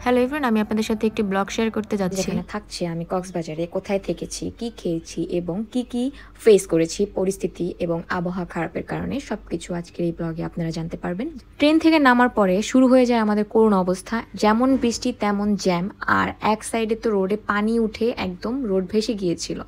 Hello everyone, আমি আপনাদের সাথে একটি ব্লগ শেয়ার করতে যাচ্ছি। যেখানে থাকছি আমি কক্সবাজারে কোথায় থেকেছি, কি খেয়েছি এবং কি ফেস করেছি পরিস্থিতি এবং আবহাওয়া খারাপের কারণে সবকিছু আজকের এই ব্লগে আপনারা জানতে পারবেন। ট্রেন থেকে নামার পরে শুরু হয়ে যায় আমাদের করুণ অবস্থা। যেমন বৃষ্টি তেমন জ্যাম, আর এক সাইডে তো রোডে পানি উঠে একদম রোড ভেসে গিয়েছিল।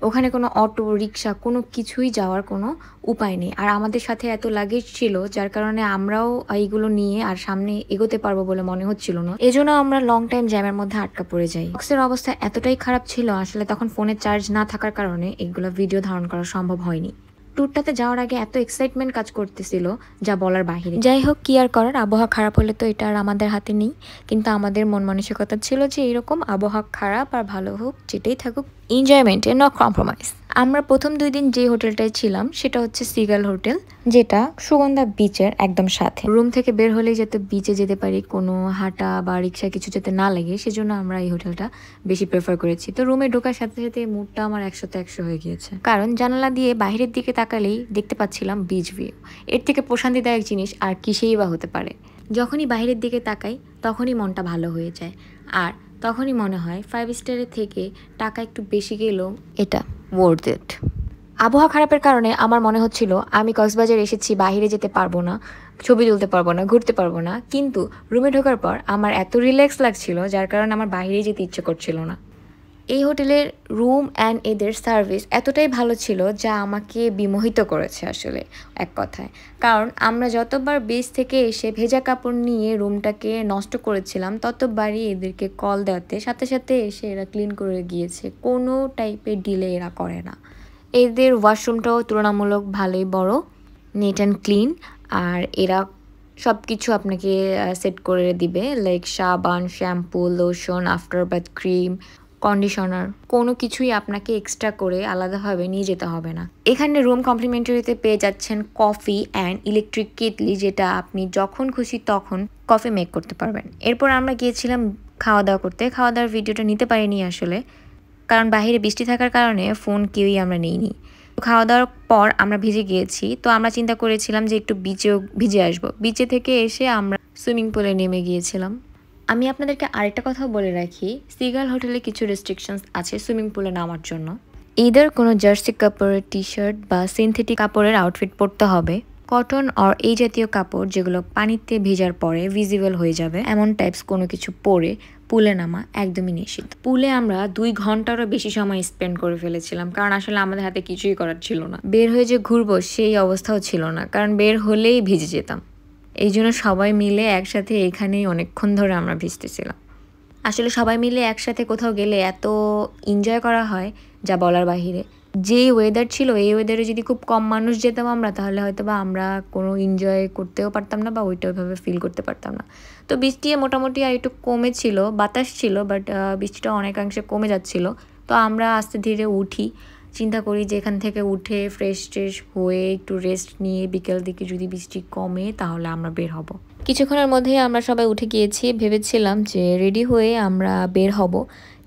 ওখানে কোনো অটো রিক্সা কোনো কিছুই যাওয়ার কোনো উপায় নেই। আর আমাদের সাথে এত লাগেজ ছিল যার কারণে আমরাও এইগুলো নিয়ে আর সামনে এগোতে পারবো বলে মনে হচ্ছিল না। এজন্য আমরা লং টাইম জ্যামের মধ্যে আটকা পড়ে যাই। বক্সের অবস্থা এতটাই খারাপ ছিল, আসলে তখন ফোনে চার্জ না থাকার কারণে এগুলো ভিডিও ধারণ করা সম্ভব হয়নি। ট্যুরটাতে যাওয়ার আগে এত এক্সাইটমেন্ট কাজ করতেছিল যা বলার বাহিরে। যাই হোক, কি আর করার, আবহাওয়া খারাপ হলে তো এটা আর আমাদের হাতে নেই। কিন্তু আমাদের মন মানসিকতা ছিল যে এরকম আবহাওয়া খারাপ আর ভালো হোক যেটাই থাকুক, এনজয়মেন্টে নো কম্প্রোমাইজ। আমরা প্রথম 2 দিন যে হোটেলটায় ছিলাম সেটা হচ্ছে সিগাল হোটেল, যেটা সুগন্ধা বিচের একদম সাথে। রুম থেকে বের হলেই যাতে বিচে যেতে পারি, কোনো হাঁটা বা রিক্সা কিছু যাতে না লাগে, সেজন্য আমরা এই হোটেলটা বেশি প্রেফার করেছি। তো রুমে ঢোকার সাথে সাথে মুডটা আমার 100-100 হয়ে গিয়েছে, কারণ জানালা দিয়ে বাইরের দিকে তাকালেই দেখতে পাচ্ছিলাম বিচ ভিউ। এর থেকে প্রশান্তিদায়ক জিনিস আর কিসেই বা হতে পারে। যখনই বাইরের দিকে তাকাই তখনই মনটা ভালো হয়ে যায়, আর তখনই মনে হয় 5 স্টারের থেকে টাকা একটু বেশি গেলেও এটা ওয়ার্থ ইট। আবহাওয়া খারাপের কারণে আমার মনে হচ্ছিল আমি কক্সবাজার এসেছি, বাইরে যেতে পারবো না, ছবি তুলতে পারবো না, ঘুরতে পারবো না। কিন্তু রুমে ঢোকার পর আমার এত রিল্যাক্স লাগছিল যার কারণে আমার বাইরেই যেতে ইচ্ছে করছিল না। এই হোটেলের রুম অ্যান্ড এদের সার্ভিস এতটাই ভালো ছিল যা আমাকে বিমোহিত করেছে আসলে, এক কথায়। কারণ আমরা যতবার বিচ থেকে এসে ভেজা কাপড় নিয়ে রুমটাকে নষ্ট করেছিলাম, ততবারই এদেরকে কল দেওয়াতে সাথে সাথে এসে এরা ক্লিন করে গিয়েছে। কোনো টাইপের ডিলে এরা করে না। এদের ওয়াশরুমটাও তুলনামূলক ভালোই বড়, নিট অ্যান্ড ক্লিন। আর এরা সব কিছু আপনাকে সেট করে দিবে, লাইক সাবান, shampoo, lotion, after bath cream, conditioner, কোনো কিছুই আপনাকে এক্সট্রা করে আলাদাভাবে নিয়ে যেতে হবে না। এখানে রুম কমপ্লিমেন্টারিতে পেয়ে যাচ্ছেন কফি অ্যান্ড ইলেকট্রিক কেটলি, যেটা আপনি যখন খুশি তখন কফি মেক করতে পারবেন। এরপর আমরা গিয়েছিলাম খাওয়া দাওয়া করতে। খাওয়া দাওয়ার ভিডিওটা নিতে পারিনি আসলে, কারণ বাইরে বৃষ্টি থাকার কারণে ফোন কেউই আমরা নেইনি। খাওয়া দাওয়ার পর আমরা ভিজে গিয়েছি, তো আমরা চিন্তা করেছিলাম যে একটু বিচেও ভিজে আসবো। বিচে থেকে এসে আমরা সুইমিং পুলে নেমে গিয়েছিলাম। আমি আপনাদেরকে আরেকটা কথা বলে রাখি, সিগাল হোটেলে কিছু রেস্ট্রিকশনস আছে সুইমিং পুলে নামার জন্য। ইদার কোনো জার্সি কাপড়ের টি শার্ট বা সিনথেটিক কাপড়ের আউটফিট পরতে হবে। কটন আর এই জাতীয় কাপড় যেগুলো পানিতে ভেজার পরে ভিজিবল হয়ে যাবে, এমন টাইপস কোনো কিছু পরে পুলে নামা একদমই নিষিদ্ধ। পুলে আমরা 2 ঘন্টারও বেশি সময় স্পেন্ড করে ফেলেছিলাম, কারণ আসলে আমাদের হাতে কিছুই করার ছিল না। বের হয়ে যে ঘুরবো সেই অবস্থাও ছিল না, কারণ বের হলেই ভিজে যেতাম। এই জন্য সবাই মিলে একসাথে এখানেই অনেকক্ষণ ধরে আমরা ভিজতেছিলাম। আসলে সবাই মিলে একসাথে কোথাও গেলে এত এনজয় করা হয় যা বলার বাহিরে। যেই ওয়েদার ছিল, এই ওয়েদারে যদি খুব কম মানুষ যেতাম আমরা, তাহলে হয়তো বা আমরা কোনো এনজয় করতেও পারতাম না বা ওইটা ওইভাবে ফিল করতে পারতাম না। তো বৃষ্টি মোটামুটি আর একটু কমেছিল, বাতাস ছিল, বাট বৃষ্টিটা অনেকাংশে কমে যাচ্ছিল। তো আমরা আস্তে ধীরে উঠি, চিন্তা করি যে এখান থেকে উঠে ফ্রেশ ট্রেশ হয়ে একটু রেস্ট নিয়ে বিকেল দিকে যদি বৃষ্টি কমে তাহলে আমরা বের হব। কিছুক্ষণের মধ্যেই আমরা সবাই উঠে গিয়েছি। ভেবেছিলাম যে রেডি হয়ে আমরা বের হব,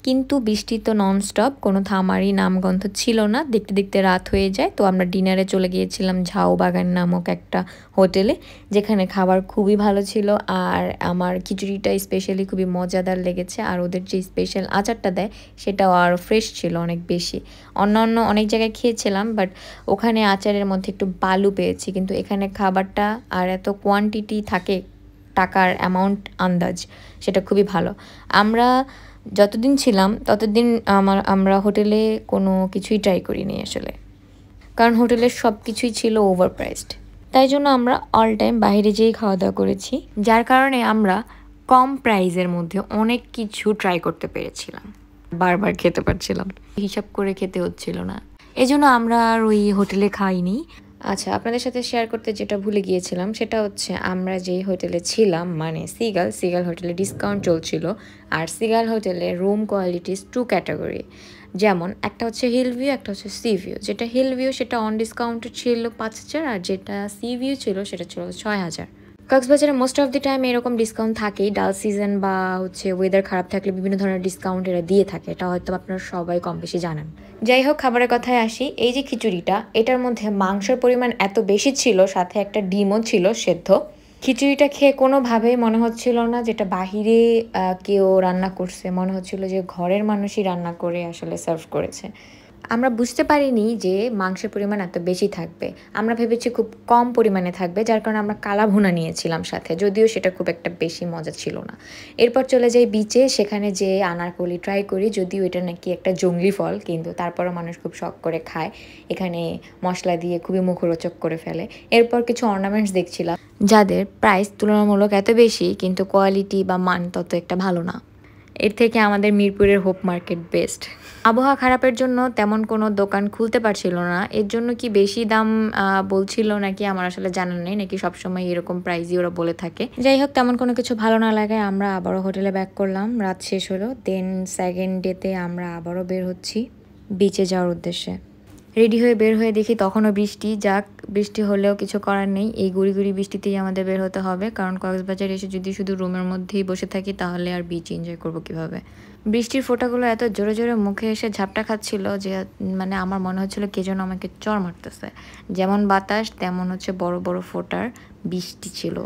কিন্তু বৃষ্টি তো ননস্টপ, কোনো থামারই নামগন্ধ ছিল না। দেখতে দেখতে রাত হয়ে যায়। তো আমরা ডিনারে চলে গিয়েছিলাম ঝাউ বাগান নামক একটা হোটেলে, যেখানে খাবার খুবই ভালো ছিল। আর আমার খিচুড়িটা স্পেশালি খুবই মজাদার লেগেছে, আর ওদের যে স্পেশাল আচারটা দেয় সেটাও আরও ফ্রেশ ছিল অনেক বেশি। অন্যান্য অনেক জায়গায় খেয়েছিলাম, বাট ওখানে আচারের মধ্যে একটু বালু পেয়েছি, কিন্তু এখানে খাবারটা আর এত কোয়ান্টিটি থাকে, টাকার অ্যামাউন্ট আন্দাজ, সেটা খুবই ভালো। আমরা যতদিন ছিলাম ততদিন আমরা হোটেলে কোনো কিছুই ট্রাই করিনি আসলে, কারণ হোটেলের সব কিছুই ছিল ওভার প্রাইসড। তাই জন্য আমরা অল টাইম বাইরে যেয়েই খাওয়া দাওয়া করেছি, যার কারণে আমরা কম প্রাইসের মধ্যে অনেক কিছু ট্রাই করতে পেরেছিলাম, বারবার খেতে পারছিলাম, হিসাব করে খেতে হচ্ছিল না। এজন্য আমরা আর ওই হোটেলে খাইনি। আচ্ছা, আপনাদের সাথে শেয়ার করতে যেটা ভুলে গিয়েছিলাম সেটা হচ্ছে আমরা যেই হোটেলে ছিলাম, মানে সিগাল হোটেলে ডিসকাউন্ট চলছিল। আর সিগাল হোটেলে রুম কোয়ালিটিস 2 ক্যাটাগরি, যেমন একটা হচ্ছে হিল ভিউ, একটা হচ্ছে সি ভিউ। যেটা হিল ভিউ সেটা অন ডিসকাউন্টে ছিল 5,000, আর যেটা সি ভিউ ছিল সেটা ছিল 6,000। কক্সবাজারে মোস্ট অফ দি টাইম এরকম ডিসকাউন্ট থাকেই, ডাল সিজন বা হচ্ছে ওয়েদার খারাপ থাকলে বিভিন্ন ধরনের ডিসকাউন্ট এরা দিয়ে থাকে, এটা হয়তো আপনারা সবাই কম বেশি জানেন। যাই হোক, খাবারের কথায় আসি। এই যে খিচুড়িটা, এটার মধ্যে মাংসের পরিমাণ এত বেশি ছিল, সাথে একটা ডিমও ছিল সেদ্ধ। খিচুড়িটা খেয়ে কোনোভাবেই মনে হচ্ছিল না যেটা বাহিরে কেউ রান্না করছে। মনে হচ্ছিল যে ঘরের মানুষই রান্না করে আসলে সার্ভ করেছে। আমরা বুঝতে পারিনি যে মাংসের পরিমাণ এত বেশি থাকবে। আমরা ভেবেছি খুব কম পরিমাণে থাকবে, যার কারণে আমরা কালা ভুনা নিয়েছিলাম সাথে। যদিও সেটা খুব একটা বেশি মজা ছিল না। এরপর চলে যাই বিচে, সেখানে যেয়ে আনারকলি ট্রাই করি। যদিও এটা নাকি একটা জংলি ফল, কিন্তু তারপরও মানুষ খুব শখ করে খায়। এখানে মসলা দিয়ে খুবই মুখরোচক করে ফেলে। এরপর কিছু অর্নামেন্টস দেখছিলাম, যাদের প্রাইস তুলনামূলক এত বেশি কিন্তু কোয়ালিটি বা মান তত একটা ভালো না। এর থেকে আমাদের মিরপুরের হোপ মার্কেট বেস্ট। আবহাওয়া খারাপের জন্য তেমন কোনো দোকান খুলতে পারছিল না। এর জন্য কি বেশি দাম বলছিল নাকি আমার আসলে জানা নেই, নাকি সবসময় এরকম প্রাইসই ওরা বলে থাকে। যাই হোক, তেমন কোনো কিছু ভালো না লাগায় আমরা আবারও হোটেলে ব্যাক করলাম। রাত শেষ হলো। দেন সেকেন্ড ডেতে আমরা আবারও বের হচ্ছি বিচে যাওয়ার উদ্দেশ্যে। রেডি হয়ে বের হয়ে দেখি তখনও বৃষ্টি। যাক, বৃষ্টি হলেও কিছু করার নেই, এই গুড়ি গুড়ি বৃষ্টিতেই আমাদের বের হতে হবে, কারণ কক্সবাজার এসে যদি শুধু রুমের মধ্যেই বসে থাকি তাহলে আর বিচ এনজয় করবো কিভাবে। বৃষ্টির ফোঁটাগুলো এত জোরে জোরে মুখে এসে ঝাপটা খাচ্ছিল যে মানে আমার মনে হচ্ছিল কে যেন আমাকে চড় মারতেছে। যেমন বাতাস তেমন হচ্ছে বড় বড় ফোঁটার বৃষ্টি ছিল।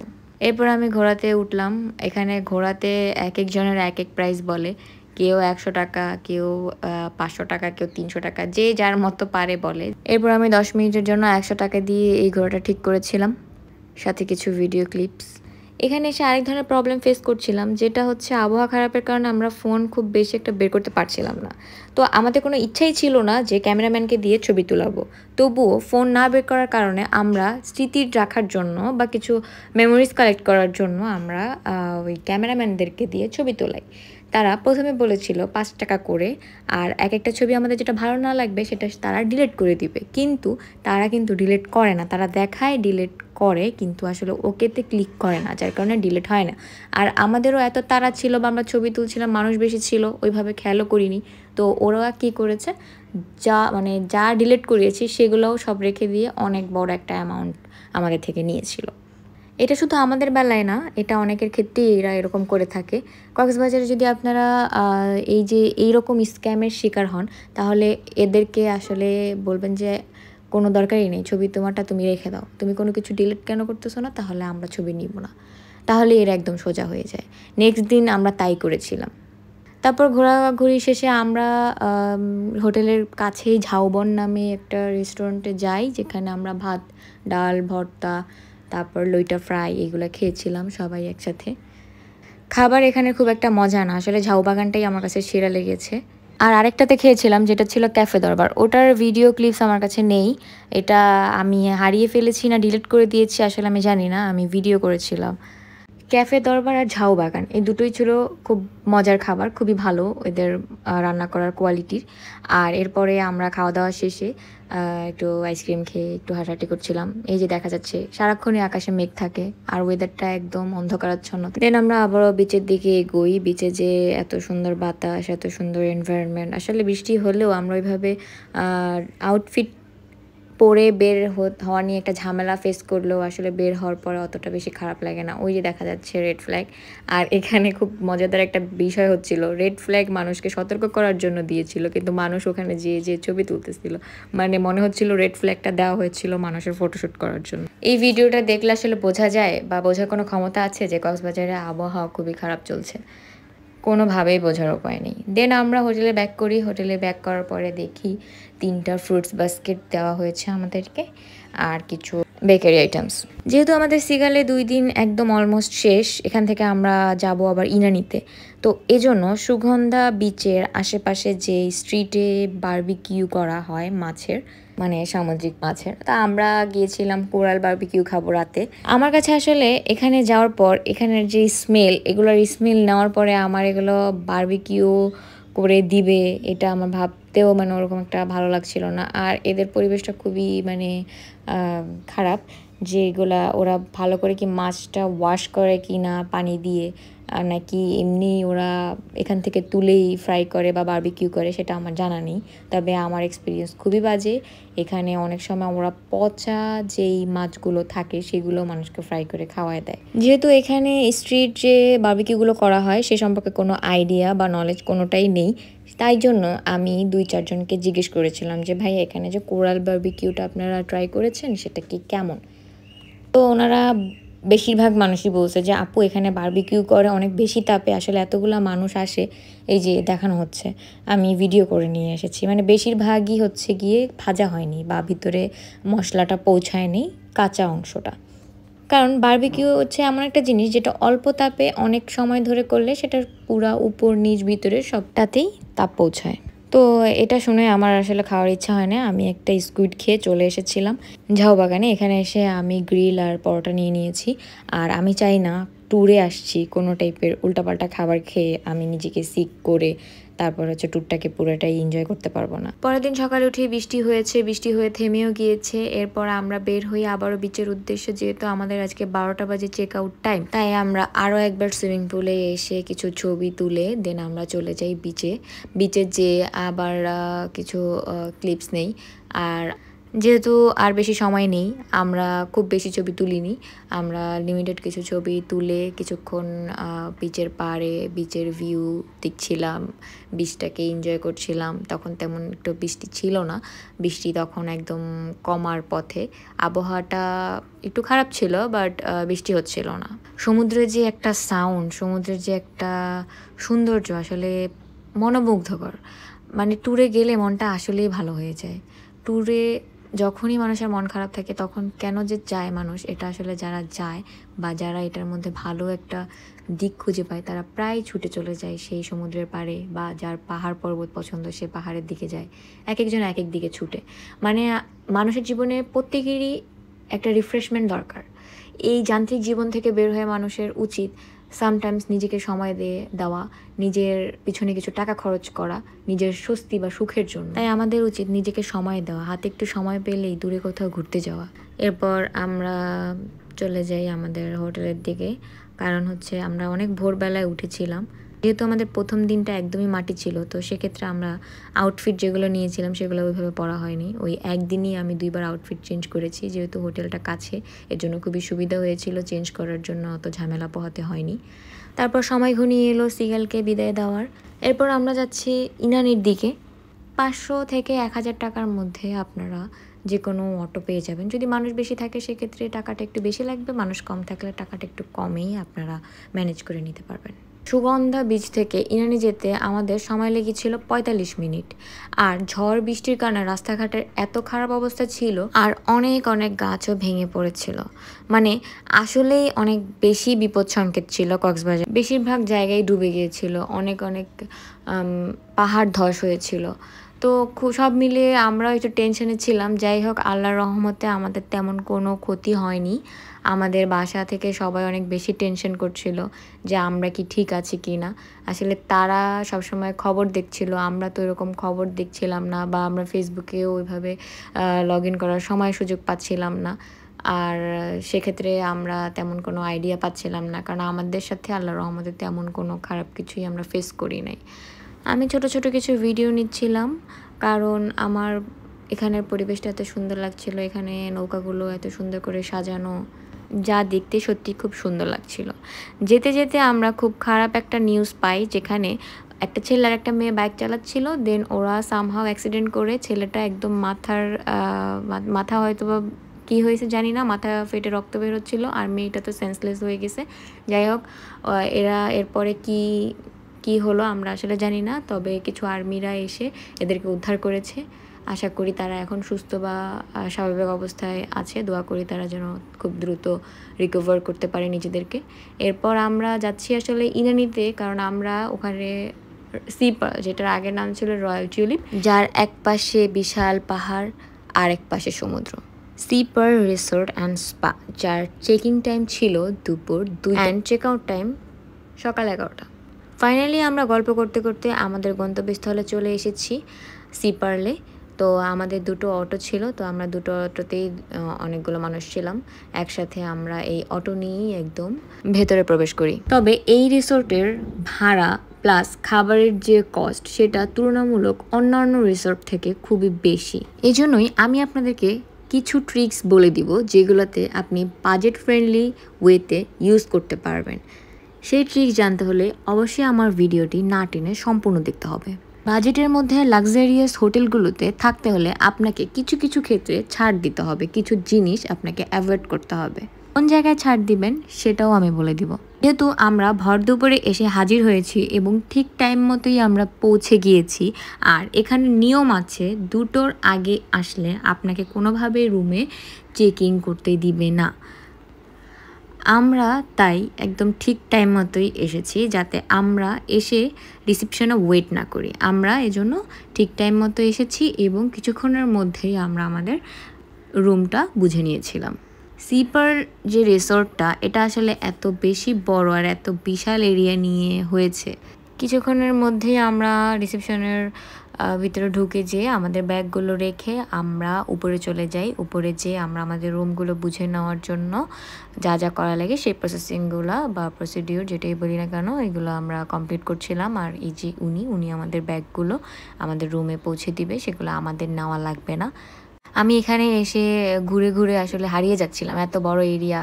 এরপর আমি ঘোড়াতে উঠলাম। এখানে ঘোড়াতে এক একজনের এক এক প্রাইস বলে। কেউ 100 টাকা, কেউ 500 টাকা, কেউ 300 টাকা, যে যার মতো পারে বলে। এরপর আমি 10 মিনিটের জন্য 100 টাকা দিয়ে এই ঘোড়াটা ঠিক করেছিলাম, সাথে কিছু ভিডিও ক্লিপস। এখানে এসে আরেক ধরনের প্রবলেম ফেস করছিলাম, যেটা হচ্ছে আবহাওয়া খারাপের কারণে আমরা ফোন খুব বেশি একটা বের করতে পারছিলাম না। তো আমাদের কোনো ইচ্ছাই ছিল না যে ক্যামেরাম্যানকে দিয়ে ছবি তোলাবো। তবুও ফোন না বের করার কারণে আমরা স্মৃতি রাখার জন্য বা কিছু মেমোরিজ কালেক্ট করার জন্য আমরা ওই ক্যামেরাম্যানদেরকে দিয়ে ছবি তোলাই। তারা প্রথমে বলেছিল 5 টাকা করে, আর এক একটা ছবি আমাদের যেটা ভালো না লাগবে সেটা তারা ডিলিট করে দিবে। কিন্তু তারা কিন্তু ডিলিট করে না, তারা দেখায় ডিলিট করে কিন্তু আসলে ওকেতে ক্লিক করে না, যার কারণে ডিলিট হয় না। আর আমাদেরও এত তাড়া ছিল বা আমরা ছবি তুলছিলাম, মানুষ বেশি ছিল, ওইভাবে খেয়ালও করিনি। তো ওরা কী করেছে, যা ডিলিট করিয়েছি সেগুলোও সব রেখে দিয়ে অনেক বড় একটা অ্যামাউন্ট আমাদের থেকে নিয়েছিল। এটা শুধু আমাদের বেলায় না, এটা অনেকের ক্ষেত্রেই এরা এরকম করে থাকে। কক্সবাজারে যদি আপনারা এই যে এইরকম স্ক্যামের শিকার হন, তাহলে এদেরকে আসলে বলবেন যে কোনো দরকারই নেই, ছবি তোমারটা তুমি রেখে দাও, তুমি কোনো কিছু ডিলিট কেন করতেছো না, তাহলে আমরা ছবি নিব না। তাহলে এরা একদম সোজা হয়ে যায়। নেক্সট দিন আমরা তাই করেছিলাম। তারপর ঘোরাঘুরি শেষে আমরা হোটেলের কাছেই ঝাউবন নামে একটা রেস্টুরেন্টে যাই, যেখানে আমরা ভাত, ডাল, ভর্তা, তারপর লইটা ফ্রাই এগুলো খেয়েছিলাম সবাই একসাথে। খাবার এখানে খুব একটা মজা না, আসলে ঝাউবাগানটাই আমার কাছে সেরা লেগেছে। আর আরেকটাতে খেয়েছিলাম যেটা ছিল ক্যাফে দরবার, ওটার ভিডিও ক্লিপস আমার কাছে নেই। এটা আমি হারিয়ে ফেলেছি না ডিলিট করে দিয়েছি আসলে আমি জানি না, আমি ভিডিও করেছিলাম। ক্যাফে দরবার আর ঝাউবাগান এই দুটোই ছিল খুব মজার খাবার, খুবই ভালো এদের রান্না করার কোয়ালিটির। আর এরপরে আমরা খাওয়া দাওয়া শেষে একটু আইসক্রিম খেয়ে একটু হাঁটাহাঁটি করছিলাম। এই যে দেখা যাচ্ছে সারাক্ষণই আকাশে মেঘ থাকে আর ওয়েদারটা একদম অন্ধকারাচ্ছন্ন। দেন আমরা আবারও বিচের দিকে এগোই। বিচে যে এত সুন্দর বাতাস, এত সুন্দর এনভায়রনমেন্ট, আসলে বৃষ্টি হলেও আমরা ওইভাবে আউটফিট পরে বের হওয়া নিয়ে একটা ঝামেলা ফেস করলেও আসলে বের হওয়ার পরে অতটা বেশি খারাপ লাগে না। ওই যে দেখা যাচ্ছে রেড ফ্ল্যাগ। আর এখানে খুব মজাদার একটা বিষয় হচ্ছিল, রেড ফ্ল্যাগ মানুষকে সতর্ক করার জন্য দিয়েছিল, কিন্তু মানুষ ওখানে যে ছবি তুলতেছিল, মানে মনে হচ্ছিল রেড ফ্ল্যাগটা দেওয়া হয়েছিল মানুষের ফটোশ্যুট করার জন্য। এই ভিডিওটা দেখলে আসলে বোঝা যায় বা বোঝার কোনো ক্ষমতা আছে যে কক্সবাজারে আবহাওয়া খুবই খারাপ চলছে, কোনোভাবেই বোঝার উপায় নেই। দেন আমরা হোটেলে ব্যাক করি। হোটেলে ব্যাক করার পরে দেখি 3টা ফ্রুটস বাস্কেট দেওয়া হয়েছে আমাদেরকে আর কিছু বেকারি আইটেমস। যেহেতু আমাদের সিগালে 2 দিন একদম অলমোস্ট শেষ, এখান থেকে আমরা যাব আবার ইনানিতে। তো এজন্য সুগন্ধা বিচের আশেপাশে যে স্ট্রিটে বারবিকিউ করা হয় মাছের, মানে সামুদ্রিক মাছের, তা আমরা গিয়েছিলাম কোরাল বারবিকিউ খাবো রাতে। আমার কাছে আসলে এখানে যাওয়ার পর এখানের যে স্মেল, এগুলোর স্মেল নেওয়ার পরে আমার এগুলো বারবিকিউ করে দিবে এটা আমার ভাবতেও মানে ওরকম একটা ভালো লাগছিল না। আর এদের পরিবেশটা খুবই মানে খারাপ, যেগুলা ওরা ভালো করে কি মাছটা ওয়াশ করে কি না পানি দিয়ে, আর নাকি এমনি ওরা এখান থেকে তুলেই ফ্রাই করে বা বারবিকিউ করে সেটা আমার জানা নেই। তবে আমার এক্সপিরিয়েন্স খুবই বাজে। এখানে অনেক সময় ওরা পচা যেই মাছগুলো থাকে সেগুলো মানুষকে ফ্রাই করে খাওয়ায় দেয়। যেহেতু এখানে স্ট্রিট যে বারবিকিউগুলো করা হয় সে সম্পর্কে কোনো আইডিয়া বা নলেজ কোনোটাই নেই, তাই জন্য আমি 2-4 জনকে জিজ্ঞেস করেছিলাম যে ভাই এখানে যে কোরাল বারবিকিউটা আপনারা ট্রাই করেছেন সেটা কি কেমন। তো ওনারা বেশিরভাগ মানুষই বলছে যে আপু এখানে বারবিকিউ করে অনেক বেশি তাপে, আসলে এতগুলা মানুষ আসে, এই যে দেখানো হচ্ছে, আমি ভিডিও করে নিয়ে এসেছি, মানে বেশিরভাগই হচ্ছে গিয়ে ভাজা হয়নি বা ভিতরে মশলাটা পৌঁছায়নি, কাঁচা অংশটা। কারণ বারবিকিউ হচ্ছে এমন একটা জিনিস যেটা অল্প তাপে অনেক সময় ধরে করলে সেটার পুরা উপর নিচ ভিতরে সবটাতেই তাপ পৌঁছায়। তো এটা শুনে আমার আসলে খাওয়ার ইচ্ছা হয় না, আমি একটা স্কুইড খেয়ে চলে এসেছিলাম ঝাউবাগানে। এখানে এসে আমি গ্রিল আর পরোটা নিয়ে নিয়েছি। আর আমি চাই না ট্যুরে আসছি কোনো টাইপের উল্টাপাল্টা খাবার খেয়ে আমি নিজেকে সিক করে তারপর হচ্ছে ট্যুরটাকে পুরোটাই এনজয় করতে পারবো না। পরের দিন সকালে উঠে বৃষ্টি হয়েছে, বৃষ্টি হয়ে থেমেও গিয়েছে। এরপর আমরা বের হই আবারও বিচের উদ্দেশ্যে, যেহেতু আমাদের আজকে 12টা বাজে চেক আউট টাইম, তাই আমরা আরও একবার সুইমিং পুলে এসে কিছু ছবি তুলে দেন আমরা চলে যাই বিচে। বিচে যে আবার কিছু ক্লিপস নেই। আর যেহেতু আর বেশি সময় নেই, আমরা খুব বেশি ছবি তুলিনি, আমরা লিমিটেড কিছু ছবি তুলে কিছুক্ষণ বিচের পাড়ে বিচের ভিউ দেখছিলাম, বীজটাকে এনজয় করছিলাম। তখন তেমন একটু বৃষ্টি ছিল না, বৃষ্টি তখন একদম কমার পথে, আবহাওয়াটা একটু খারাপ ছিল, বাট বৃষ্টি হচ্ছিল না। সমুদ্রের যে একটা সাউন্ড, সমুদ্রের যে একটা সৌন্দর্য আসলে মনোমুগ্ধকর। মানে ট্যুরে গেলে মনটা আসলেই ভালো হয়ে যায়। ট্যুরে যখনই মানুষের মন খারাপ থাকে তখন কেন যে যায় মানুষ, এটা আসলে যারা যায় বা যারা এটার মধ্যে ভালো একটা দিক খুঁজে পায় তারা প্রায় ছুটে চলে যায় সেই সমুদ্রের পাড়ে, বা যার পাহাড় পর্বত পছন্দ সে পাহাড়ের দিকে যায়। এক একজন এক এক দিকে ছুটে। মানে মানুষের জীবনে প্রত্যেকেরই একটা রিফ্রেশমেন্ট দরকার। এই যান্ত্রিক জীবন থেকে বের হয়ে মানুষের উচিত সামটাইমস নিজেকে সময় দেওয়া, নিজের পিছনে কিছু টাকা খরচ করা নিজের স্বস্তি বা সুখের জন্য। তাই আমাদের উচিত নিজেকে সময় দেওয়া, হাতে একটু সময় পেলেই দূরে কোথাও ঘুরতে যাওয়া। এরপর আমরা চলে যাই আমাদের হোটেলের দিকে, কারণ হচ্ছে আমরা অনেক ভোরবেলায় উঠেছিলাম। যেহেতু আমাদের প্রথম দিনটা একদমই মাটি ছিল, তো সেক্ষেত্রে আমরা আউটফিট যেগুলো নিয়েছিলাম সেগুলো ওইভাবে পরা হয়নি। ওই একদিনই আমি 2বার আউটফিট চেঞ্জ করেছি, যেহেতু হোটেলটা কাছে, এর জন্য খুবই সুবিধা হয়েছিল, চেঞ্জ করার জন্য অত ঝামেলা পোহাতে হয়নি। তারপর সময় ঘনিয়ে এলো সিগালকে বিদায় দেওয়ার। এরপর আমরা যাচ্ছি ইনানির দিকে। 500 থেকে 1000 টাকার মধ্যে আপনারা যে কোনো অটো পেয়ে যাবেন। যদি মানুষ বেশি থাকে সেক্ষেত্রে টাকাটা একটু বেশি লাগবে, মানুষ কম থাকলে টাকাটা একটু কমেই আপনারা ম্যানেজ করে নিতে পারবেন। সুগন্ধা বিচ থেকে ইনানি যেতে আমাদের সময় লেগেছিল 45 মিনিট। আর ঝড় বৃষ্টির কারণে রাস্তাঘাটের এত খারাপ অবস্থা ছিল, আর অনেক অনেক গাছও ভেঙে পড়েছিল। মানে আসলেই অনেক বেশি বিপদ সংকেত ছিল কক্সবাজার। বেশিরভাগ জায়গায় ডুবে গিয়েছিল, অনেক অনেক পাহাড় ধস হয়েছিল। তো সব মিলিয়ে আমরা একটু টেনশনে ছিলাম। যাই হোক, আল্লাহর রহমতে আমাদের তেমন কোনো ক্ষতি হয়নি। আমাদের বাসা থেকে সবাই অনেক বেশি টেনশন করছিল যে আমরা কি ঠিক আছি কি না। আসলে তারা সবসময় খবর দেখছিল, আমরা তো এরকম খবর দেখছিলাম না, বা আমরা ফেসবুকেও ওইভাবে লগ ইন করার সময় সুযোগ পাচ্ছিলাম না। আর সেক্ষেত্রে আমরা তেমন কোনো আইডিয়া পাচ্ছিলাম না, কারণ আমাদের সাথে আল্লাহর রহমতে তেমন কোনো খারাপ কিছুই আমরা ফেস করি নাই। আমি ছোট ছোট কিছু ভিডিও নিচ্ছিলাম, কারণ আমার এখানের পরিবেশটা এত সুন্দর লাগছিল, এখানে নৌকাগুলো এত সুন্দর করে সাজানো, যা দেখতে সত্যি খুব সুন্দর লাগছিল। যেতে যেতে আমরা খুব খারাপ একটা নিউজ পাই, যেখানে একটা ছেলে আর একটা মেয়ে বাইক চালাচ্ছিল, দেন ওরা সামহাও অ্যাক্সিডেন্ট করে ছেলেটা একদম মাথা হয়তো বা কী হয়েছে জানি না, মাথা ফেটে রক্ত বের হচ্ছিল, আর মেয়েটা তো সেন্সলেস হয়ে গেছে। যাই হোক, এরপরে কি হলো আমরা আসলে জানি না, তবে কিছু আর্মিরা এসে এদেরকে উদ্ধার করেছে। আশা করি তারা এখন সুস্থ বা স্বাভাবিক অবস্থায় আছে। দোয়া করি তারা যেন খুব দ্রুত রিকভার করতে পারে নিজেদেরকে। এরপর আমরা যাচ্ছি আসলে ইনানিতে, কারণ আমরা ওখানে যেটার আগের নাম ছিল রয়্যাল টিউলিপ, যার এক পাশে বিশাল পাহাড় আর এক পাশে সমুদ্র। সিপার রিসোর্ট অ্যান্ড স্পা, যার চেকিং টাইম ছিল দুপুর 2 অ্যান্ড চেক আউট টাইম সকাল 11টা। ফাইনালি আমরা গল্প করতে করতে আমাদের গন্তব্যস্থলে চলে এসেছি, সিপারলে। তো আমাদের 2টো অটো ছিল, তো আমরা 2টো অটোতেই অনেকগুলো মানুষ ছিলাম একসাথে। আমরা এই অটো নিয়েই একদম ভেতরে প্রবেশ করি। তবে এই রিসোর্টের ভাড়া প্লাস খাবারের যে কস্ট, সেটা তুলনামূলক অন্যান্য রিসোর্ট থেকে খুবই বেশি। এই জন্যই আমি আপনাদেরকে কিছু ট্রিক্স বলে দিব, যেগুলোতে আপনি বাজেট ফ্রেন্ডলি ওয়েতে ইউজ করতে পারবেন। সেই ট্রিক্স জানতে হলে অবশ্যই আমার ভিডিওটি না টেনে সম্পূর্ণ দেখতে হবে। বাজেটের মধ্যে লাক্সারিয়াস হোটেলগুলোতে থাকতে হলে আপনাকে কিছু কিছু ক্ষেত্রে ছাড় দিতে হবে, কিছু জিনিস আপনাকে অ্যাভয়েড করতে হবে। কোন জায়গায় ছাড় দিবেন সেটাও আমি বলে দিব। যেহেতু আমরা ভর দুপুরে এসে হাজির হয়েছি এবং ঠিক টাইম মতোই আমরা পৌঁছে গিয়েছি, আর এখানে নিয়ম আছে 2টোর আগে আসলে আপনাকে কোনোভাবে রুমে চেকিং করতে দিবে না। আমরা তাই একদম ঠিক টাইম মতোই এসেছি, যাতে আমরা এসে রিসেপশনে ওয়েট না করি। আমরা এজন্য ঠিক টাইম মতো এসেছি এবং কিছুক্ষণের মধ্যেই আমরা আমাদের রুমটা বুঝে নিয়েছিলাম। সিপার যে রিসোর্টটা, এটা আসলে এত বেশি বড় আর এত বিশাল এরিয়া নিয়ে হয়েছে। কিছুক্ষণের মধ্যেই আমরা রিসেপশনের ভিতরে ঢুকে যেয়ে আমাদের ব্যাগগুলো রেখে আমরা উপরে চলে যাই। উপরে যেয়ে আমরা আমাদের রুমগুলো বুঝে নেওয়ার জন্য যা যা করা লাগে সেই প্রসেসিংগুলো বা প্রসিডিওর যেটাই বলি না কেন, এগুলো আমরা কমপ্লিট করছিলাম। আর এই যে উনি আমাদের ব্যাগগুলো আমাদের রুমে পৌঁছে দিবে, সেগুলো আমাদের নেওয়া লাগবে না। আমি এখানে এসে ঘুরে ঘুরে আসলে হারিয়ে যাচ্ছিলাম। এত বড় এরিয়া,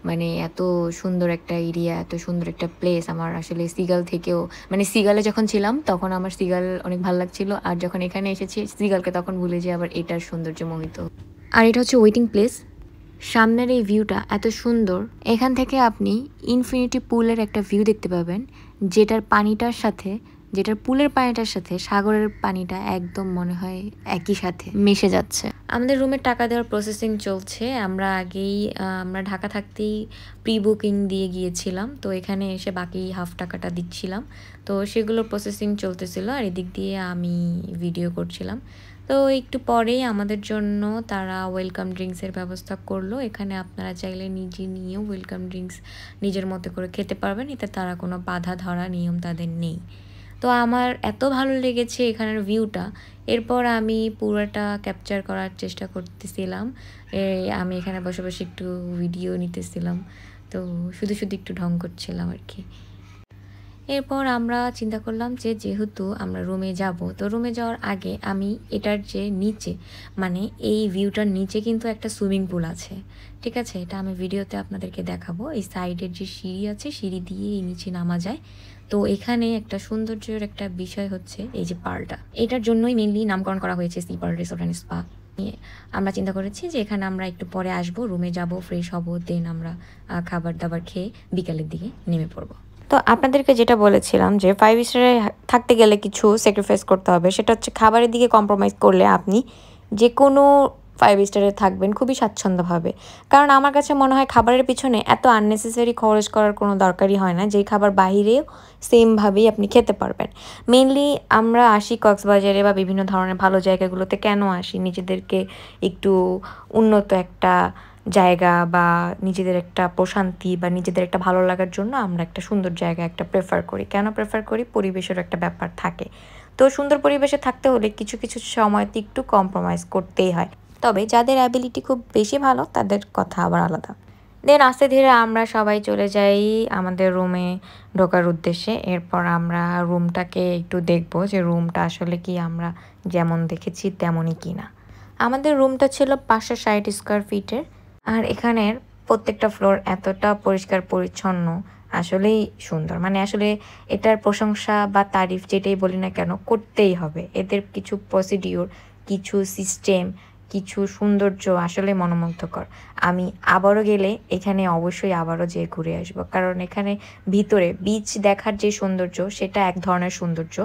মানে এত সুন্দর একটা এরিয়া, এত সুন্দর একটা প্লেস। আমার আসলে সিগাল থেকেও, মানে সিগালে যখন ছিলাম তখন আমার সিগাল অনেক ভালো লাগছিল, আর যখন এখানে এসেছি সিগালকে তখন ভুলে যে আবার এটার সৌন্দর্য মোহিত। আর এটা হচ্ছে ওয়েটিং প্লেস। সামনের এই ভিউটা এত সুন্দর। এখান থেকে আপনি ইনফিনিটি পুলের একটা ভিউ দেখতে পাবেন, যেটার পুলের পানিটার সাথে সাগরের পানিটা একদম মনে হয় একই সাথে মিশে যাচ্ছে। আমাদের রুমের টাকা দেওয়ার প্রসেসিং চলছে। আমরা ঢাকা থাকতেই প্রি বুকিং দিয়ে গিয়েছিলাম, তো এখানে এসে বাকি হাফ টাকাটা দিচ্ছিলাম। তো সেগুলো প্রসেসিং চলতেছিল আর এদিক দিয়ে আমি ভিডিও করছিলাম। তো একটু পরেই আমাদের জন্য তারা ওয়েলকাম ড্রিঙ্কসের ব্যবস্থা করলো। এখানে আপনারা চাইলে নিজে নিয়েও ওয়েলকাম ড্রিঙ্কস নিজের মতো করে খেতে পারবেন, এতে তারা কোনো বাধা ধরা নিয়ম তাদের নেই। তো আমার এত ভালো লেগেছে এখানের ভিউটা, এরপর আমি পুরোটা ক্যাপচার করার চেষ্টা করতেছিলাম। আমি এখানে বসে বসে একটু ভিডিও নিতেছিলাম, তো শুধু শুধু একটু ঢং করছিলাম আর কি। এরপর আমরা চিন্তা করলাম যে যেহেতু আমরা রুমে যাব, তো রুমে যাওয়ার আগে আমি এটার যে নিচে, মানে এই ভিউটার নিচে কিন্তু একটা সুইমিং পুল আছে, ঠিক আছে? এটা আমি ভিডিওতে আপনাদেরকে দেখাবো। এই সাইডের যে সিঁড়ি আছে, সিঁড়ি দিয়ে এই নিচে নামা যায়। তো এখানে একটা সৌন্দর্যের একটা বিষয় হচ্ছে এই যে পার্লটা, এটার জন্যই মেনলি নামকরণ করা হয়েছে sea pearl resort and spa. আমরা চিন্তা করেছি যে এখানে আমরা একটু পরে আসবো, রুমে যাব, ফ্রেশ হব, দেন আমরা খাবার দাবার খেয়ে বিকালের দিকে নেমে পড়বো। তো আপনাদেরকে যেটা বলেছিলাম যে 5 স্টারে থাকতে গেলে কিছু স্যাক্রিফাইস করতে হবে, সেটা হচ্ছে খাবারের দিকে কম্প্রোমাইজ করলে আপনি যে কোনো 5 স্টারে থাকবেন খুবই স্বাচ্ছন্দ্যভাবে। কারণ আমার কাছে মনে হয় খাবারের পিছনে এত আননেসেসারি খরচ করার কোনো দরকারই হয় না, যেই খাবার বাহিরেও সেমভাবেই আপনি খেতে পারবেন। মেনলি আমরা আসি কক্সবাজারে বা বিভিন্ন ধরনের ভালো জায়গাগুলোতে কেন আসি? নিজেদেরকে একটু উন্নত একটা জায়গা বা নিজেদের একটা প্রশান্তি বা নিজেদের একটা ভালো লাগার জন্য আমরা একটা সুন্দর জায়গা একটা প্রেফার করি। কেন প্রেফার করি? পরিবেশের একটা ব্যাপার থাকে। তো সুন্দর পরিবেশে থাকতে হলে কিছু কিছু সময়তে একটু কম্প্রোমাইজ করতেই হয়। তবে যাদের অ্যাবিলিটি খুব বেশি ভালো তাদের কথা আবার আলাদা। দেন আস্তে ধীরে আমরা সবাই চলে যাই আমাদের রুমে ঢোকার উদ্দেশ্যে। এরপর আমরা রুমটাকে একটু দেখব যে রুমটা আসলে কি আমরা যেমন দেখেছি তেমনই কিনা। আমাদের রুমটা ছিল 560 স্কোয়ার ফিটের, আর এখানের প্রত্যেকটা ফ্লোর এতটা পরিষ্কার পরিচ্ছন্ন, আসলেই সুন্দর। মানে আসলে এটার প্রশংসা বা তারিফ যেটাই বলি না কেন করতেই হবে। এদের কিছু প্রসিডিওর, কিছু সিস্টেম, কিছু সৌন্দর্য আসলে মনোমুগ্ধকর। আমি আবারও গেলে এখানে অবশ্যই আবারও যেয়ে ঘুরে আসবো, কারণ এখানে ভিতরে বিচ দেখার যে সৌন্দর্য সেটা এক ধরনের সৌন্দর্য,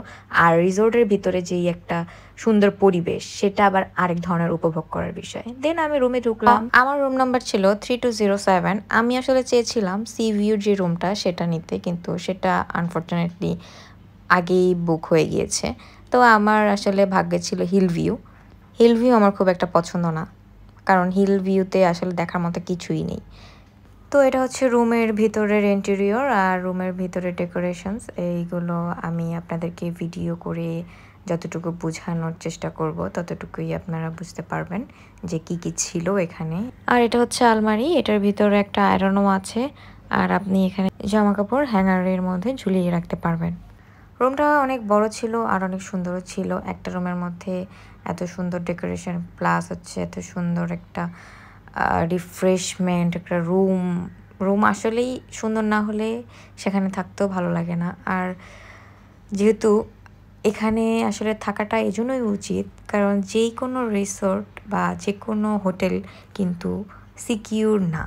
আর রিসোর্টের ভিতরে যেই একটা সুন্দর পরিবেশ সেটা আবার আরেক ধরনের উপভোগ করার বিষয়। দেন আমি রুমে ঢুকলাম। আমার রুম নাম্বার ছিল 3207। আমি আসলে চেয়েছিলাম সি ভিউর যে রুমটা সেটা নিতে, কিন্তু সেটা আনফর্চুনেটলি আগেই বুক হয়ে গিয়েছে। তো আমার আসলে ভাগ্যে ছিল হিল ভিউ। হিল ভিউ আমার খুব একটা পছন্দ না, কারণ হিল ভিউতে আসলে দেখার মতো কিছুই নেই। তো এটা হচ্ছে রুমের ভিতরের ইন্টেরিয়র আর রুমের ভিতরের ডেকোরেশনস। এইগুলো আমি আপনাদেরকে ভিডিও করে যতটুকু বোঝানোর চেষ্টা করব ততটুকুই আপনারা বুঝতে পারবেন যে কি কি ছিল এখানে। আর এটা হচ্ছে আলমারি, এটার ভিতরে একটা আয়রনও আছে, আর আপনি এখানে জামা কাপড় হ্যাঙ্গারের মধ্যে ঝুলিয়ে রাখতে পারবেন। রুমটা অনেক বড় ছিল আর অনেক সুন্দরও ছিল। একটা রুমের মধ্যে এত সুন্দর ডেকোরেশন প্লাস হচ্ছে এত সুন্দর একটা রিফ্রেশমেন্ট, একটা রুম আসলেই সুন্দর না হলে সেখানে থাকতেও ভালো লাগে না। আর যেহেতু এখানে আসলে থাকাটা এজন্যই উচিত, কারণ যে কোনো রিসোর্ট বা যে কোনো হোটেল কিন্তু সিকিউর না।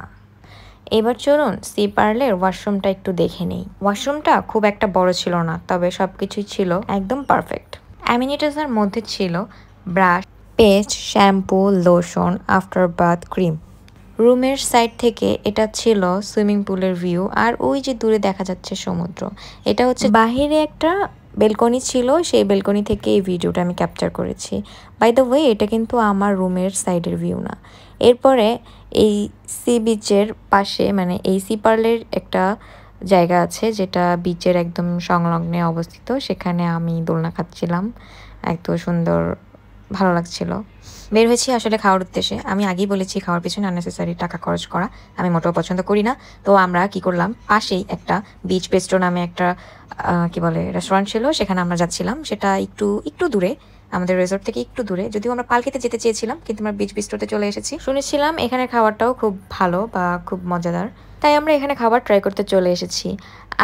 এবার চলুন সি পার্লের ওয়াশরুমটা একটু দেখে নেই। ওয়াশরুমটা খুব একটা বড় ছিল না, তবে সব কিছুই ছিল একদম পারফেক্ট। অ্যামিনিটিসের মধ্যে ছিল brush, paste, shampoo, lotion, after bath cream. রুমের সাইড থেকে এটা ছিল সুইমিং পুলের ভিউ, আর ওই যে দূরে দেখা যাচ্ছে সমুদ্র। এটা হচ্ছে বাহিরে একটা বেলকনি ছিল, সেই বেলকনি থেকে এই ভিডিওটা আমি ক্যাপচার করেছি। বাই দ্য ওয়ে, এটা কিন্তু আমার রুমের সাইডের ভিউ না। এরপরে এই সি বিচের পাশে মানে এই সি পার্লের একটা জায়গা আছে যেটা বিচের একদম সংলগ্নে অবস্থিত। সেখানে আমি দোলনা খাচ্ছিলাম, এত সুন্দর, ভালো লাগছিল। বের হয়েছি আসলে খাওয়ার উদ্দেশ্যে। আমি আগেই বলেছি খাওয়ার পিছনে আননেসেসারি টাকা খরচ করা আমি মোটেও পছন্দ করি না। তো আমরা কি করলাম, পাশেই একটা বিচ পেস্ট্রো নামে একটা কি বলে রেস্টুরেন্ট ছিল, সেখানে আমরা যাচ্ছিলাম। সেটা একটু একটু দূরে, আমাদের রিসোর্ট থেকে একটু দূরে। যদিও আমরা পালকিতে যেতে চেয়েছিলাম, কিন্তু আমরা বিচ বিস্ট্রোতে চলে এসেছি। শুনেছিলাম এখানে খাবারটাও খুব ভালো বা খুব মজাদার, তাই আমরা এখানে খাবার ট্রাই করতে চলে এসেছি।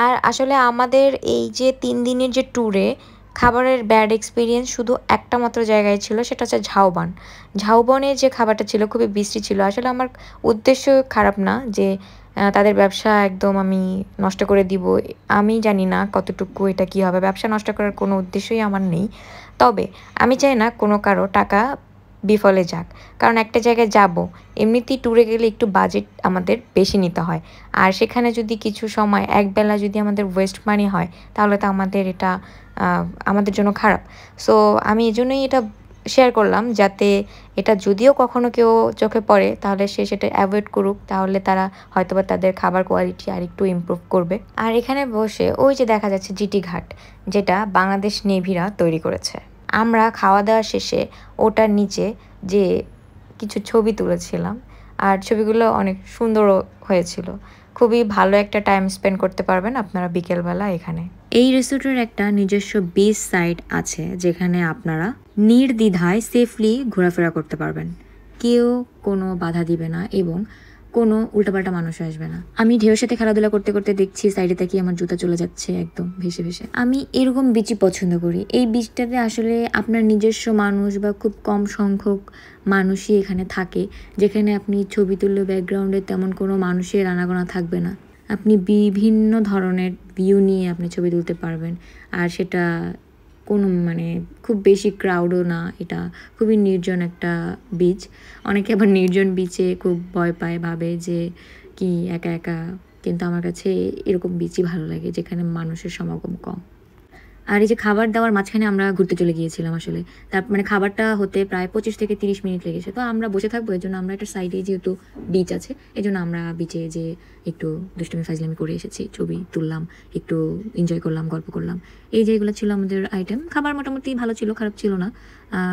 আর আসলে আমাদের এই যে 3 দিনের যে ট্যুরে খাবারের ব্যাড এক্সপিরিয়েন্স শুধু একটা মাত্র জায়গায় ছিল, সেটা হচ্ছে ঝাউবন। ঝাউবনে যে খাবারটা ছিল খুবই বিশ্রী ছিল। আসলে আমার উদ্দেশ্য খারাপ না যে তাদের ব্যবসা একদম আমি নষ্ট করে দিব। আমি জানি না কতটুকু এটা কি হবে, ব্যবসা নষ্ট করার কোনো উদ্দেশ্যই আমার নেই। তবে আমি চাই না কোনো কারো টাকা বিফলে যাক, কারণ একটা জায়গায় যাব, এমনিতেই ট্যুরে গেলে একটু বাজেট আমাদের বেশি নিতে হয়। আর সেখানে যদি কিছু সময় একবেলা যদি আমাদের ওয়েস্ট মানি হয়, তাহলে তো আমাদের এটা আমাদের জন্য খারাপ। সো আমি এজন্যই এটা শেয়ার করলাম, যাতে এটা যদিও কখনো কেউ চোখে পড়ে তাহলে সে সেটা অ্যাভয়েড করুক, তাহলে তারা হয়তোবা তাদের খাবার কোয়ালিটি আর একটু ইমপ্রুভ করবে। আর এখানে বসে ওই যে দেখা যাচ্ছে জিটি ঘাট, যেটা বাংলাদেশ নেভিরা তৈরি করেছে। আমরা খাওয়া দাওয়া শেষে ওটার নিচে যে কিছু ছবি তুলেছিলাম, আর ছবিগুলো অনেক সুন্দরও হয়েছিল। খুবই ভালো একটা টাইম স্পেন্ড করতে পারবেন আপনারা বিকেলবেলা এখানে। এই রিসোর্টের একটা নিজস্ব বিচ সাইড আছে, যেখানে আপনারা নির্দ্বিধায় সেফলি ঘোরাফেরা করতে পারবেন। কেউ কোনো বাধা দিবে না এবং কোনো উল্টাপাল্টা মানুষ আসবে না। আমি ঢেউর সাথে খেলাধুলা করতে করতে দেখছি সাইডে তাকিয়ে আমার জুতা চলে যাচ্ছে একদম ভেসে ভেসে। আমি এরকম বিচই পছন্দ করি। এই বিচটাতে আসলে আপনার নিজস্ব মানুষ বা খুব কম সংখ্যক মানুষই এখানে থাকে, যেখানে আপনি ছবি তুললে ব্যাকগ্রাউন্ডে তেমন কোনো মানুষের আনাগোনা থাকবে না। আপনি বিভিন্ন ধরনের ভিউ নিয়ে আপনি ছবি তুলতে পারবেন, আর সেটা কোনো মানে খুব বেশি ক্রাউডও না। এটা খুবই নির্জন একটা বিচ। অনেকে আবার নির্জন বিচে খুব ভয় পায়, ভাবে যে কি একা একা, কিন্তু আমার কাছে এরকম বিচই ভালো লাগে যেখানে মানুষের সমাগম কম। আর এই যে খাবার দাবার মাঝখানে আমরা ঘুরতে চলে গিয়েছিলাম আসলে, তার মানে খাবারটা হতে প্রায় 25 থেকে 30 মিনিট লেগেছে। তো আমরা বসে থাকবো, এই জন্য আমরা একটা সাইডে যেহেতু বিচ আছে, এই জন্য আমরা বিচে যে একটু দুষ্টুমি ফাজলামি করে এসেছি, ছবি তুললাম, একটু এনজয় করলাম, গল্প করলাম। এই যেগুলো ছিল আমাদের আইটেম। খাবার মোটামুটি ভালো ছিল, খারাপ ছিল না।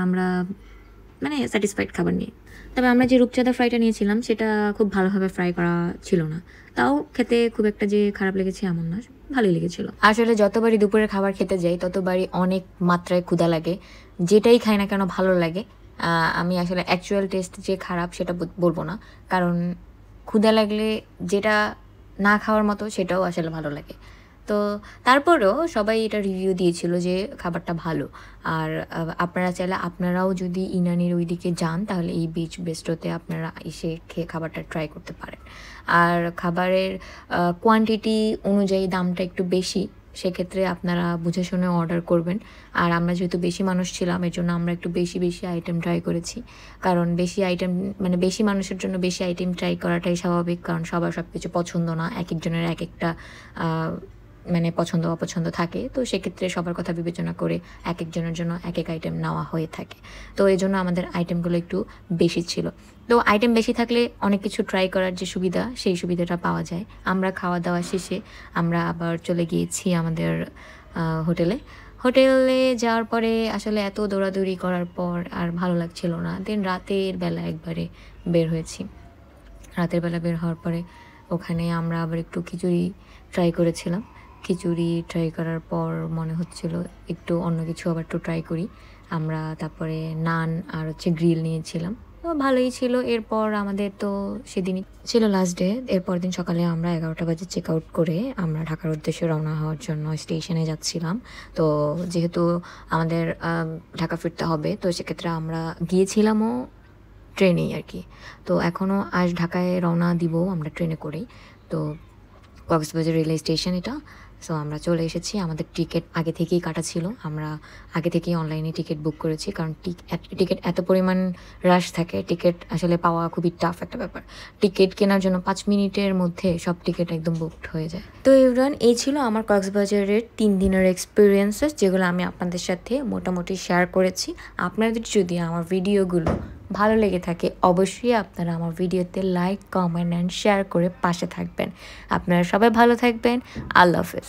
আমরা মানে স্যাটিসফাইড খাবার নিয়ে। তবে আমরা যে রূপচাঁদা ফ্রাইটা নিয়েছিলাম সেটা খুব ভালোভাবে ফ্রাই করা ছিল না। তাও খেতে খুব একটা যে খারাপ লেগেছে এমন না, ভালোই লেগেছিল। আসলে যতবারই দুপুরের খাবার খেতে যাই ততবারই অনেক মাত্রায় ক্ষুধা লাগে। যেটাই খাই না কেন ভালো লাগে। আমি আসলে অ্যাকচুয়াল টেস্ট যে খারাপ সেটা বলবো না, কারণ ক্ষুধা লাগলে যেটা না খাওয়ার মতো সেটাও আসলে ভালো লাগে। তো তারপরেও সবাই এটা রিভিউ দিয়েছিল যে খাবারটা ভালো। আর আপনারা চাইলে আপনারাও যদি ইনানির ওই দিকে যান, তাহলে এই বিচ বেস্ট্রোতে আপনারা এসে খেয়ে খাবারটা ট্রাই করতে পারেন। আর খাবারের কোয়ান্টিটি অনুযায়ী দামটা একটু বেশি, সেক্ষেত্রে আপনারা বুঝে শুনে অর্ডার করবেন। আর আমরা যেহেতু বেশি মানুষ ছিলাম, এর জন্য আমরা একটু বেশি বেশি আইটেম ট্রাই করেছি। কারণ বেশি আইটেম মানে বেশি মানুষের জন্য বেশি আইটেম ট্রাই করাটাই স্বাভাবিক, কারণ সবার সব কিছু পছন্দ না, এক একজনের এক একটা মানে পছন্দ অপছন্দ থাকে। তো সেক্ষেত্রে সবার কথা বিবেচনা করে এক একজনের জন্য এক এক আইটেম নেওয়া হয়ে থাকে। তো এই জন্য আমাদের আইটেমগুলো একটু বেশি ছিল। তো আইটেম বেশি থাকলে অনেক কিছু ট্রাই করার যে সুবিধা, সেই সুবিধাটা পাওয়া যায়। আমরা খাওয়া দাওয়া শেষে আমরা আবার চলে গিয়েছি আমাদের হোটেলে। হোটেলে যাওয়ার পরে আসলে এত দৌড়াদৌড়ি করার পর আর ভালো লাগছিল না। দেন রাতের বেলা একবারে বের হয়েছি। রাতের বেলা বের হওয়ার পরে ওখানে আমরা আবার একটু খিচুড়ি ট্রাই করেছিলাম। খিচুড়ি ট্রাই করার পর মনে হচ্ছিল একটু অন্য কিছু আবার একটু ট্রাই করি। আমরা তারপরে নান আর হচ্ছে গ্রিল নিয়েছিলাম, তো ভালোই ছিল। এরপর আমাদের তো সেদিনই ছিল লাস্ট ডে। এরপর দিন সকালে আমরা 11টা বাজে চেক আউট করে আমরা ঢাকার উদ্দেশ্যে রওনা হওয়ার জন্য স্টেশনে যাচ্ছিলাম। তো যেহেতু আমাদের ঢাকা ফিরতে হবে, তো সেক্ষেত্রে আমরা গিয়েছিলামও ট্রেনেই আর কি। তো এখনও আজ ঢাকায় রওনা দিব আমরা ট্রেনে করেই। তো কক্সবাজার রেলওয়ে স্টেশন এটা। সো আমরা চলে এসেছি। আমাদের টিকিট আগে থেকেই কাটা ছিল। আমরা আগে থেকেই অনলাইনে টিকিট বুক করেছি। কারণ টিকিট এত পরিমাণ রাশ থাকে, টিকিট আসলে পাওয়া খুবই টাফ একটা ব্যাপার। টিকিট কেনার জন্য 5 মিনিটের মধ্যে সব টিকিট একদম বুকড হয়ে যায়। তো এভরিওয়ান, এই ছিল আমার কক্সবাজারের 3 দিনের এক্সপেরিয়েন্সেস, যেগুলো আমি আপনাদের সাথে মোটামুটি শেয়ার করেছি। আপনাদের যদি আমার ভিডিওগুলো ভালো লেগে থাকে, অবশ্যই আপনারা আমার ভিডিওতে লাইক, কমেন্ট অ্যান্ড শেয়ার করে পাশে থাকবেন। আপনারা সবাই ভালো থাকবেন। আল্লাহ হাফেজ।